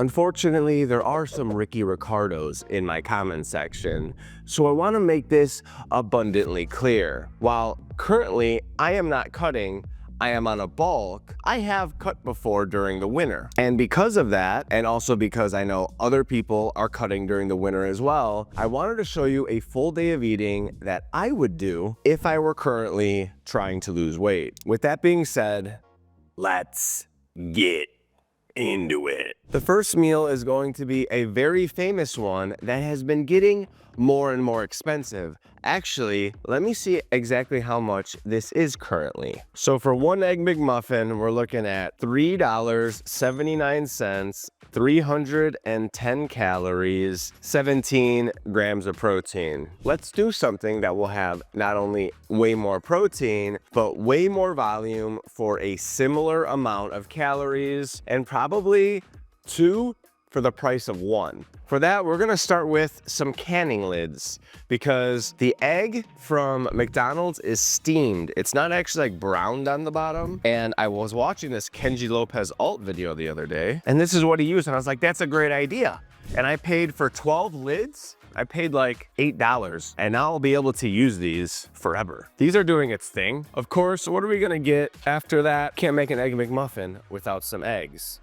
Unfortunately, there are some Ricky Ricardos in my comment section, so I want to make this abundantly clear. While currently I am not cutting, I am on a bulk, I have cut before during the winter. And because of that, and also because I know other people are cutting during the winter as well, I wanted to show you a full day of eating that I would do if I were currently trying to lose weight. With that being said, let's get into it. The first meal is going to be a very famous one that has been getting more and more expensive. Actually, let me see exactly how much this is currently. So for one Egg McMuffin, we're looking at $3.79, 310 calories, 17 grams of protein. Let's do something that will have not only way more protein, but way more volume for a similar amount of calories, and probably 2 for the price of 1. For that, we're gonna start with some canning lids, because the egg from McDonald's is steamed. It's not actually like browned on the bottom. And I was watching this Kenji Lopez alt video the other day, and this is what he used, and I was like, that's a great idea. And I paid for 12 lids. I paid like $8, and now I'll be able to use these forever. These are doing its thing. Of course, what are we gonna get after that? Can't make an Egg McMuffin without some eggs.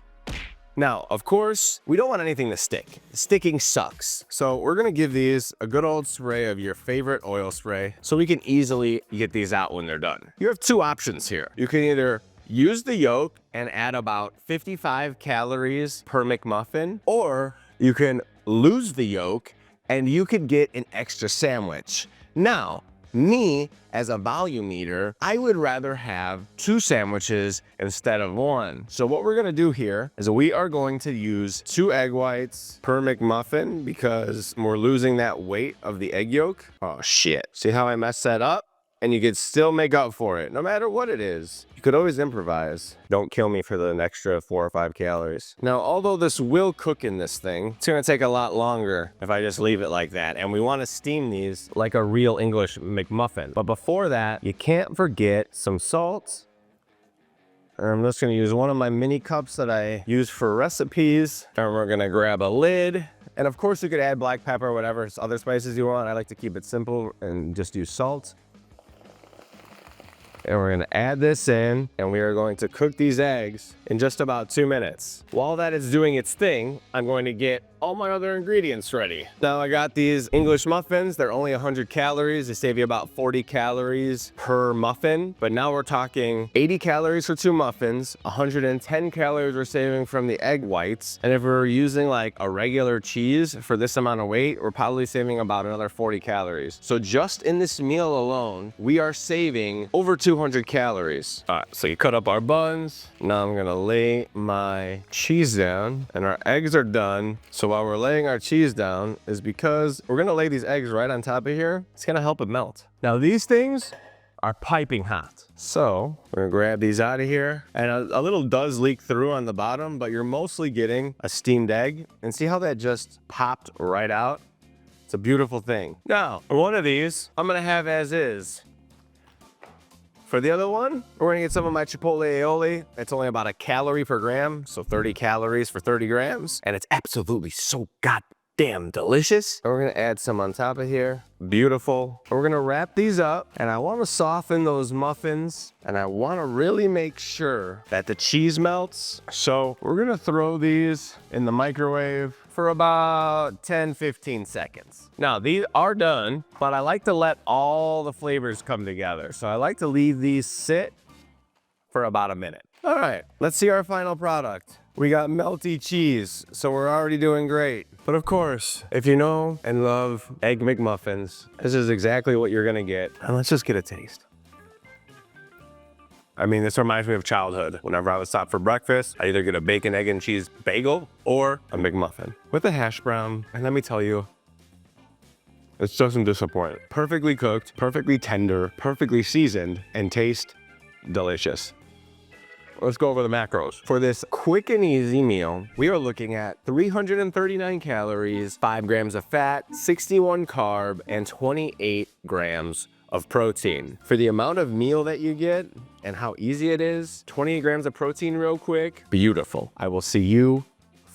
Now, of course, we don't want anything to stick. Sticking sucks. So we're gonna give these a good old spray of your favorite oil spray so we can easily get these out when they're done. You have 2 options here. You can either use the yolk and add about 55 calories per McMuffin, or you can lose the yolk and you could get an extra sandwich. Now, me, as a volume eater, I would rather have 2 sandwiches instead of 1. So what we're gonna do here is we are going to use 2 egg whites per McMuffin because we're losing that weight of the egg yolk. Oh shit, see how I messed that up? And you could still make up for it, no matter what it is. You could always improvise. Don't kill me for the extra 4 or 5 calories. Now, although this will cook in this thing, it's gonna take a lot longer if I just leave it like that. And we wanna steam these like a real English McMuffin. But before that, you can't forget some salt. I'm just gonna use one of my mini cups that I use for recipes. And we're gonna grab a lid. And of course you could add black pepper or whatever other spices you want. I like to keep it simple and just use salt. And we're gonna add this in, and we are going to cook these eggs in just about 2 minutes. While that is doing its thing, I'm going to get all my other ingredients ready. Now I got these English muffins. They're only 100 calories. They save you about 40 calories per muffin. But now we're talking 80 calories for 2 muffins, 110 calories we're saving from the egg whites. And if we're using like a regular cheese for this amount of weight, we're probably saving about another 40 calories. So just in this meal alone, we are saving over 200 calories. All right, so you cut up our buns. Now I'm gonna lay my cheese down, and our eggs are done. So while we're laying our cheese down is because we're gonna lay these eggs right on top of here. It's gonna help it melt. Now these things are piping hot. So we're gonna grab these out of here, and a little does leak through on the bottom, but you're mostly getting a steamed egg. And see how that just popped right out? It's a beautiful thing. Now, one of these I'm gonna have as is. For the other one, we're gonna get some of my Chipotle aioli. It's only about 1 calorie per gram, so 30 calories for 30 grams. And it's absolutely so goddamn delicious. And we're gonna add some on top of here. Beautiful. And we're gonna wrap these up, and I wanna soften those muffins, and I wanna really make sure that the cheese melts. So we're gonna throw these in the microwave for about 10-15 seconds. Now these are done, but I like to let all the flavors come together. So I like to leave these sit for about a minute. All right, let's see our final product. We got melty cheese, so we're already doing great. But of course, if you know and love Egg McMuffins, this is exactly what you're gonna get. And let's just get a taste. I mean, this reminds me of childhood. Whenever I would stop for breakfast, I either get a bacon, egg, and cheese bagel or a McMuffin with a hash brown. And let me tell you, it doesn't disappoint. Perfectly cooked, perfectly tender, perfectly seasoned, and taste delicious. Let's go over the macros. For this quick and easy meal, we are looking at 339 calories, 5 grams of fat, 61 carb, and 28 grams of protein. For the amount of meal that you get and how easy it is, 28 grams of protein real quick, beautiful. I will see you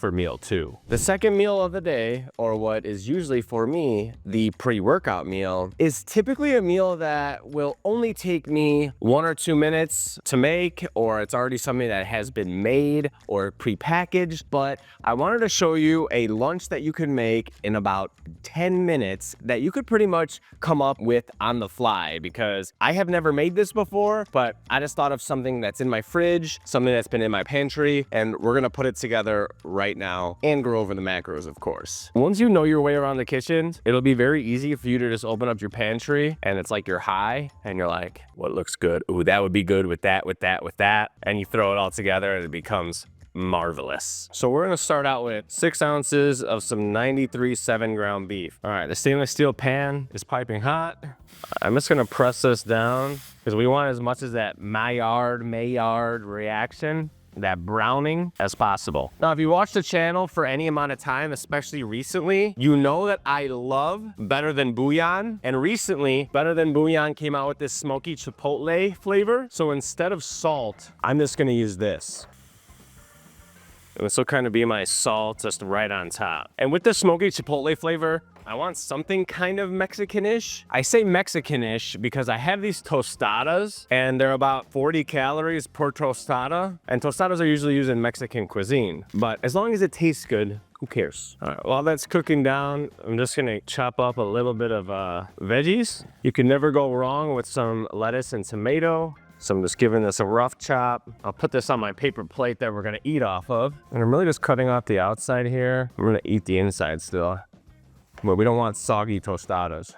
for meal 2. The second meal of the day, or what is usually for me the pre-workout meal, is typically a meal that will only take me 1 or 2 minutes to make, or it's already something that has been made or pre-packaged. But I wanted to show you a lunch that you can make in about 10 minutes that you could pretty much come up with on the fly, because I have never made this before, but I just thought of something that's in my fridge, something that's been in my pantry, and we're gonna put it together right now and go over the macros, of course. Once you know your way around the kitchen, it'll be very easy for you to just open up your pantry and it's like you're high and you're like, what looks good? Ooh, that would be good with that, with that, with that. And you throw it all together and it becomes marvelous. So we're gonna start out with 6 ounces of some 93 7-ground beef. All right, the stainless steel pan is piping hot. I'm just gonna press this down because we want as much as that Maillard reaction, that browning, as possible. Now, if you watch the channel for any amount of time, especially recently, you know that I love Better Than Bouillon. And recently, Better Than Bouillon came out with this smoky chipotle flavor. So instead of salt, I'm just gonna use this. This will kind of be my salt just right on top. And with the smoky chipotle flavor, I want something kind of Mexican-ish. I say Mexican-ish because I have these tostadas and they're about 40 calories per tostada. And tostadas are usually used in Mexican cuisine. But as long as it tastes good, who cares? All right, while that's cooking down, I'm just gonna chop up a little bit of veggies. You can never go wrong with some lettuce and tomato. So I'm just giving this a rough chop. I'll put this on my paper plate that we're gonna eat off of. And I'm really just cutting off the outside here. I'm gonna eat the inside still, but we don't want soggy tostadas.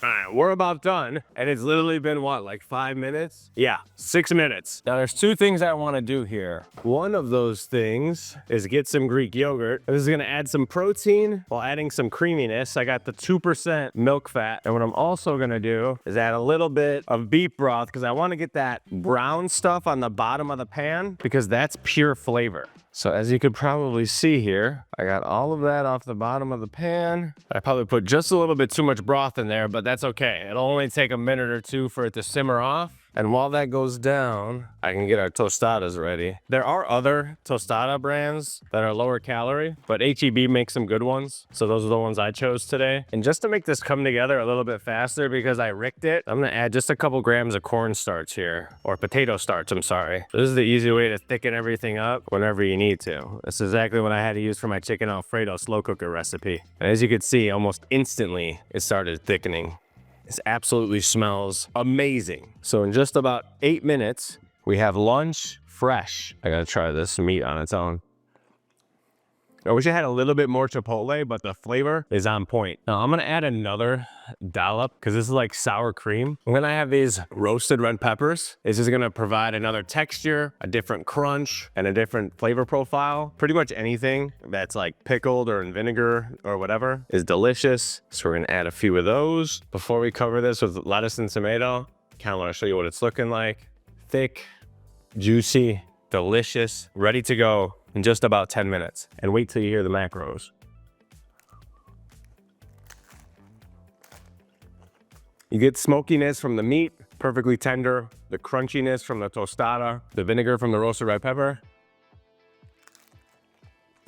All right, we're about done. And it's literally been what, like 5 minutes? Yeah, 6 minutes. Now there's 2 things I wanna do here. One of those things is get some Greek yogurt. This is gonna add some protein while adding some creaminess. I got the 2% milk fat. And what I'm also gonna do is add a little bit of beef broth because I wanna get that brown stuff on the bottom of the pan because that's pure flavor. So as you could probably see here, I got all of that off the bottom of the pan. I probably put just a little bit too much broth in there, but that's okay. It'll only take a minute or 2 for it to simmer off. And while that goes down, I can get our tostadas ready. There are other tostada brands that are lower calorie, but H-E-B makes some good ones. So those are the ones I chose today. And just to make this come together a little bit faster because I ricked it, I'm gonna add just a couple grams of cornstarch here, or potato starch, I'm sorry. This is the easy way to thicken everything up whenever you need to. This is exactly what I had to use for my chicken Alfredo slow cooker recipe. And as you can see, almost instantly, it started thickening. This absolutely smells amazing. So in just about 8 minutes, we have lunch fresh. I gotta try this meat on its own. I wish I had a little bit more chipotle, but the flavor is on point. Now I'm gonna add another dollop because this is like sour cream. I'm gonna have these roasted red peppers. This is gonna provide another texture, a different crunch, and a different flavor profile. Pretty much anything that's like pickled or in vinegar or whatever is delicious. So we're gonna add a few of those. Before we cover this with lettuce and tomato, kind of wanna show you what it's looking like. Thick, juicy, delicious, ready to go in just about 10 minutes. And wait till you hear the macros. You get smokiness from the meat, perfectly tender, the crunchiness from the tostada, the vinegar from the roasted red pepper.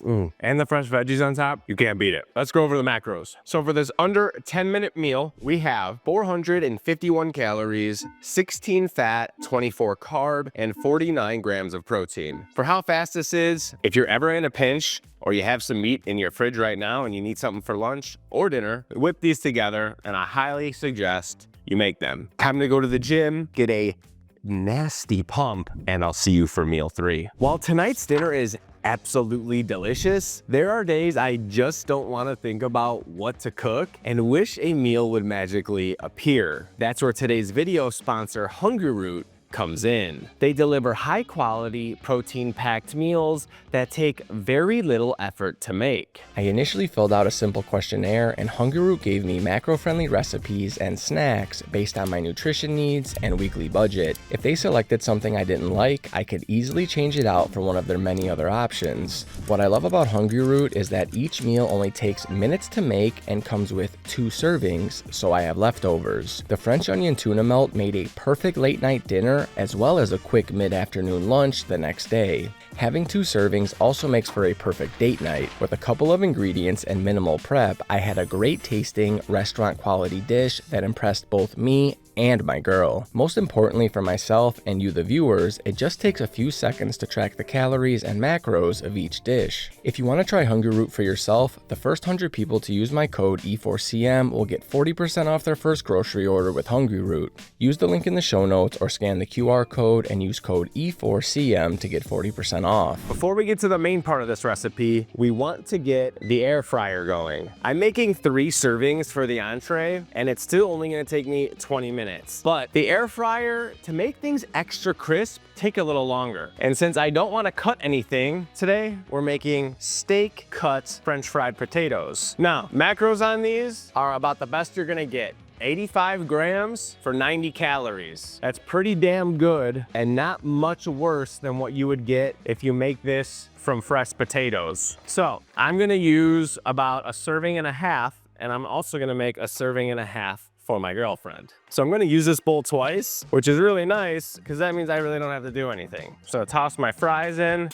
And the fresh veggies on top, you can't beat it. Let's go over the macros. So for this under 10-minute meal, we have 451 calories, 16 fat, 24 carb, and 49 grams of protein. For how fast this is, if you're ever in a pinch, or you have some meat in your fridge right now and you need something for lunch or dinner, whip these together, and I highly suggest you make them. Time to go to the gym, get a nasty pump, and I'll see you for meal 3. While tonight's dinner is absolutely delicious, there are days I just don't want to think about what to cook and wish a meal would magically appear. That's where today's video sponsor, Hungry Root, comes in. They deliver high quality, protein packed meals that take very little effort to make. I initially filled out a simple questionnaire and Hungry Root gave me macro friendly recipes and snacks based on my nutrition needs and weekly budget. If they selected something I didn't like, I could easily change it out for one of their many other options. What I love about Hungry Root is that each meal only takes minutes to make and comes with 2 servings, so I have leftovers. The French onion tuna melt made a perfect late night dinner dinner, as well as a quick mid-afternoon lunch the next day. Having 2 servings also makes for a perfect date night. With a couple of ingredients and minimal prep, I had a great tasting, restaurant quality dish that impressed both me and my girl. Most importantly for myself and you the viewers, it just takes a few seconds to track the calories and macros of each dish. If you want to try Hungry Root for yourself, the first 100 people to use my code E4CM will get 40% off their first grocery order with Hungry Root. Use the link in the show notes or scan the QR code and use code E4CM to get 40% off. Before we get to the main part of this recipe, we want to get the air fryer going. I'm making 3 servings for the entree, and it's still only gonna take me 20 minutes. But the air fryer, to make things extra crisp, take a little longer. And since I don't want to cut anything today, we're making steak cut French fried potatoes. Now, macros on these are about the best you're gonna get. 85 grams for 90 calories. That's pretty damn good and not much worse than what you would get if you make this from fresh potatoes. So I'm gonna use about a serving and a half, and I'm also gonna make a serving and a half for my girlfriend. So I'm gonna use this bowl twice, which is really nice because that means I really don't have to do anything. So I toss my fries in,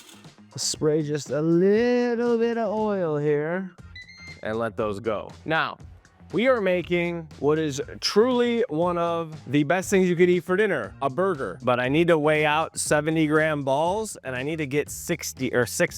spray just a little bit of oil here, and let those go. Now, we are making what is truly one of the best things you could eat for dinner, a burger. But I need to weigh out 70-gram balls, and I need to get 6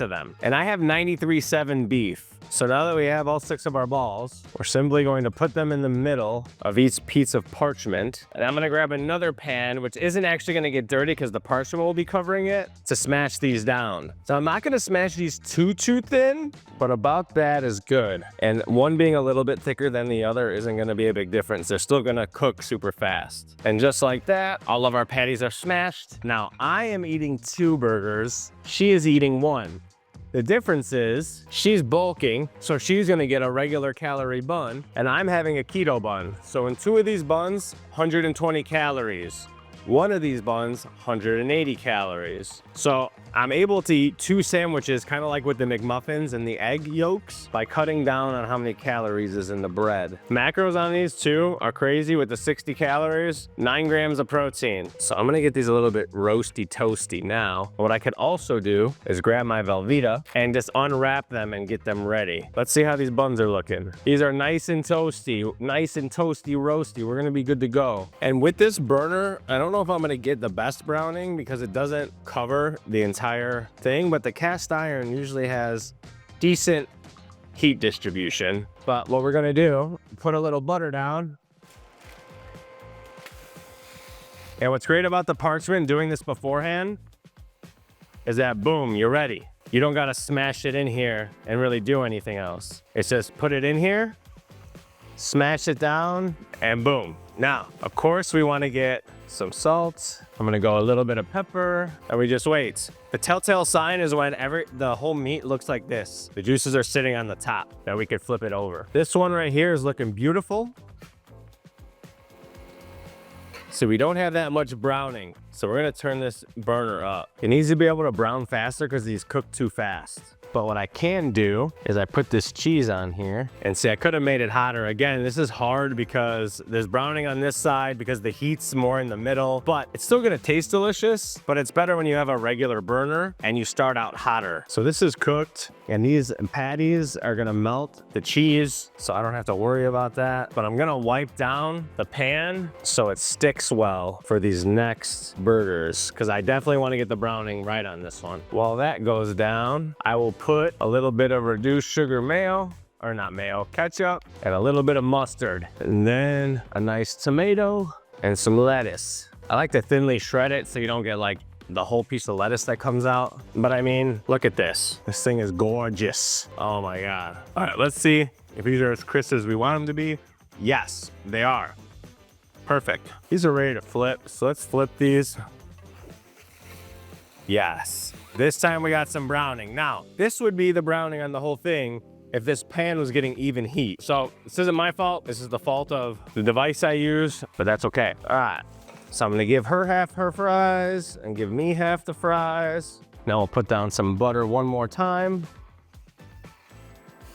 of them. And I have 93.7 beef. So now that we have all 6 of our balls, we're simply going to put them in the middle of each piece of parchment. And I'm gonna grab another pan, which isn't actually gonna get dirty because the parchment will be covering it, to smash these down. So I'm not gonna smash these too thin, but about that is good. And one being a little bit thicker than the other isn't gonna be a big difference. They're still gonna cook super fast. And just like that, all of our patties are smashed. Now I am eating 2 burgers. She is eating 1. The difference is she's bulking, so she's gonna get a regular calorie bun, and I'm having a keto bun. So in 2 of these buns, 120 calories. 1 of these buns, 180 calories. So I'm able to eat 2 sandwiches, kind of like with the McMuffins and the egg yolks, by cutting down on how many calories is in the bread. Macros on these 2 are crazy with the 60 calories, 9 grams of protein. So I'm gonna get these a little bit roasty toasty now. What I could also do is grab my Velveeta and just unwrap them and get them ready. Let's see how these buns are looking. These are nice and toasty, roasty. We're gonna be good to go. And with this burner, I don't know if I'm gonna get the best browning because it doesn't cover the entire thing, but the cast iron usually has decent heat distribution. But what we're gonna do, put a little butter down. And what's great about the parchment, doing this beforehand, is that boom, you're ready. You don't gotta smash it in here and really do anything else. It's just put it in here, smash it down, and boom. Now, of course, we wanna get some salt. I'm gonna go a little bit of pepper, and we just wait. The telltale sign is when the whole meat looks like this. The juices are sitting on the top, that we could flip it over. This one right here is looking beautiful. So we don't have that much browning. So we're gonna turn this burner up. It needs to be able to brown faster because these cook too fast. But what I can do is I put this cheese on here, and see, I could have made it hotter. Again, this is hard because there's browning on this side because the heat's more in the middle, but it's still gonna taste delicious, but it's better when you have a regular burner and you start out hotter. So this is cooked, and these patties are gonna melt the cheese, so I don't have to worry about that. But I'm gonna wipe down the pan so it sticks well for these next burgers, because I definitely wanna get the browning right on this one. While that goes down, I will put a little bit of reduced sugar mayo, or not mayo, ketchup, and a little bit of mustard. And then a nice tomato and some lettuce. I like to thinly shred it so you don't get like the whole piece of lettuce that comes out. But I mean, look at this. This thing is gorgeous. Oh my God. All right, let's see if these are as crisp as we want them to be. Yes, they are. Perfect. These are ready to flip, so let's flip these. Yes. This time we got some browning. Now, this would be the browning on the whole thing if this pan was getting even heat. So this isn't my fault. This is the fault of the device I use, but that's okay. All right. So I'm gonna give her half her fries and give me half the fries. Now we'll put down some butter one more time.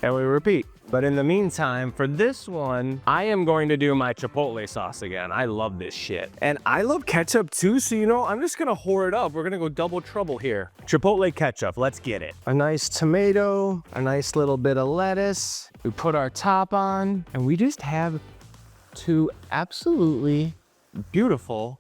And we repeat. But in the meantime, for this one, I am going to do my Chipotle sauce again. I love this shit. And I love ketchup too, so you know, I'm just gonna whore it up. We're gonna go double trouble here. Chipotle ketchup, let's get it. A nice tomato, a nice little bit of lettuce. We put our top on, and we just have two absolutely beautiful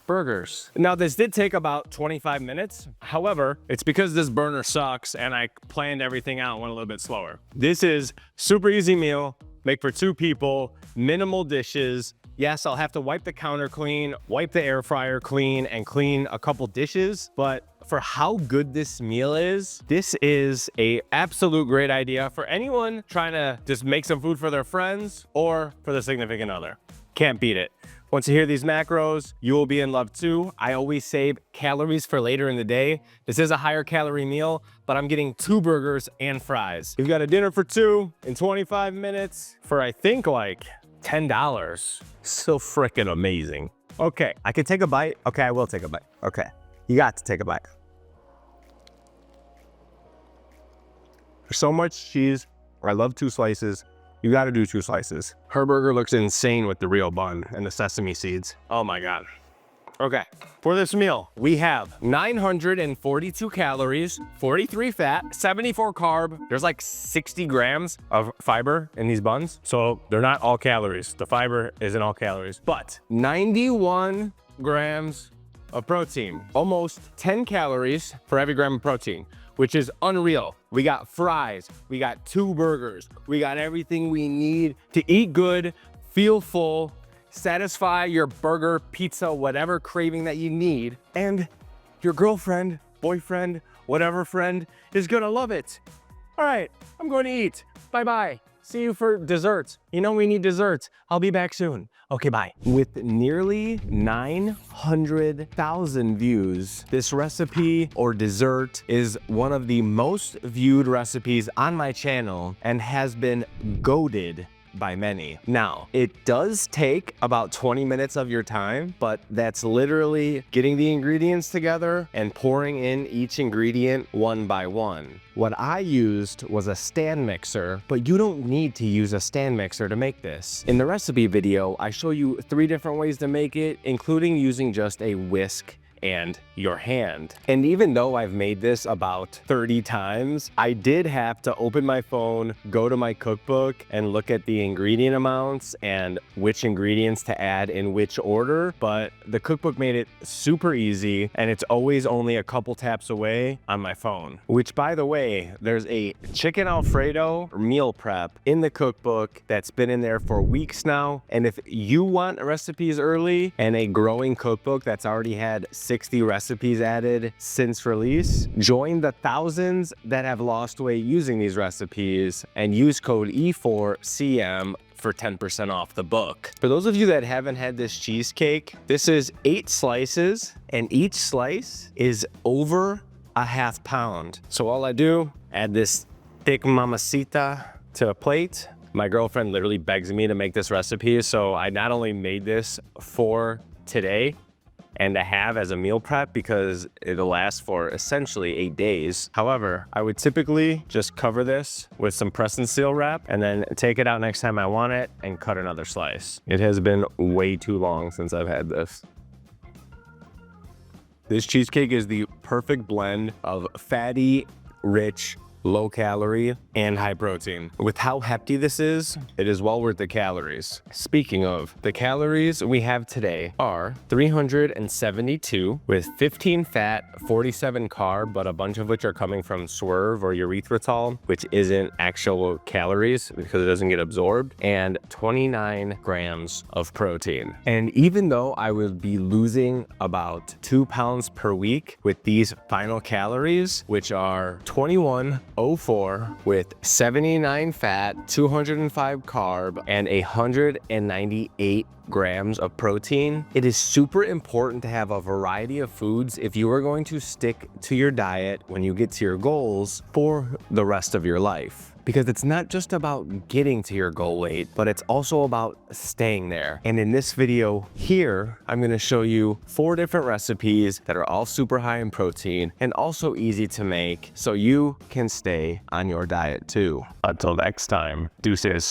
burgers. Now, this did take about 25 minutes. However, it's because this burner sucks and I planned everything out, went a little bit slower. This is super easy meal, make for 2 people, minimal dishes. Yes, I'll have to wipe the counter clean, wipe the air fryer clean, and clean a couple dishes, but for how good this meal is, this is a absolute great idea for anyone trying to just make some food for their friends or for the significant other. Can't beat it. Once you hear these macros, you will be in love too. I always save calories for later in the day. This is a higher calorie meal, but I'm getting 2 burgers and fries. You've got a dinner for 2 in 25 minutes for I think like $10. So freaking amazing. Okay, I could take a bite. Okay, I will take a bite. Okay, you got to take a bite. There's so much cheese. I love 2 slices. You gotta do 2 slices. Her burger looks insane with the real bun and the sesame seeds. Oh my God. Okay, for this meal, we have 942 calories, 43 fat, 74 carb. There's like 60 grams of fiber in these buns. So they're not all calories. The fiber isn't all calories, but 91 grams of protein, almost 10 calories for every gram of protein, which is unreal. We got fries, we got 2 burgers, we got everything we need to eat good, feel full, satisfy your burger, pizza, whatever craving that you need, and your girlfriend, boyfriend, whatever friend is gonna love it. All right, I'm going to eat. Bye-bye. See you for desserts. You know we need desserts. I'll be back soon. Okay, bye. With nearly 900,000 views, this recipe or dessert is one of the most viewed recipes on my channel and has been goated by many. Now, it does take about 20 minutes of your time, but that's literally getting the ingredients together and pouring in each ingredient one by one. What I used was a stand mixer, but you don't need to use a stand mixer to make this. In the recipe video, I show you 3 different ways to make it, including using just a whisk and your hand. And even though I've made this about 30 times, I did have to open my phone, go to my cookbook, and look at the ingredient amounts and which ingredients to add in which order. But the cookbook made it super easy, and it's always only a couple taps away on my phone. Which, by the way, there's a chicken Alfredo meal prep in the cookbook that's been in there for weeks now. And if you want recipes early and a growing cookbook that's already had 60 recipes added since release, join the thousands that have lost weight using these recipes and use code E4CM for 10% off the book. For those of you that haven't had this cheesecake, this is 8 slices and each slice is over a ½ pound. So all I do, add this thick mamacita to a plate. My girlfriend literally begs me to make this recipe, so I not only made this for today and to have as a meal prep because it'll last for essentially 8 days. However, I would typically just cover this with some press and seal wrap and then take it out next time I want it and cut another slice. It has been way too long since I've had this. This cheesecake is the perfect blend of fatty, rich, low calorie, and high protein. With how hefty this is, it is well worth the calories. Speaking of, the calories we have today are 372 with 15 fat, 47 carb, but a bunch of which are coming from swerve or erythritol, which isn't actual calories because it doesn't get absorbed, and 29 grams of protein. And even though I would be losing about 2 pounds per week with these final calories, which are 2104 with 79 fat, 205 carb, and 198 grams of protein, it is super important to have a variety of foods if you are going to stick to your diet when you get to your goals for the rest of your life. because it's not just about getting to your goal weight, but it's also about staying there. And in this video here, I'm gonna show you 4 different recipes that are all super high in protein and also easy to make so you can stay on your diet too. Until next time, deuces.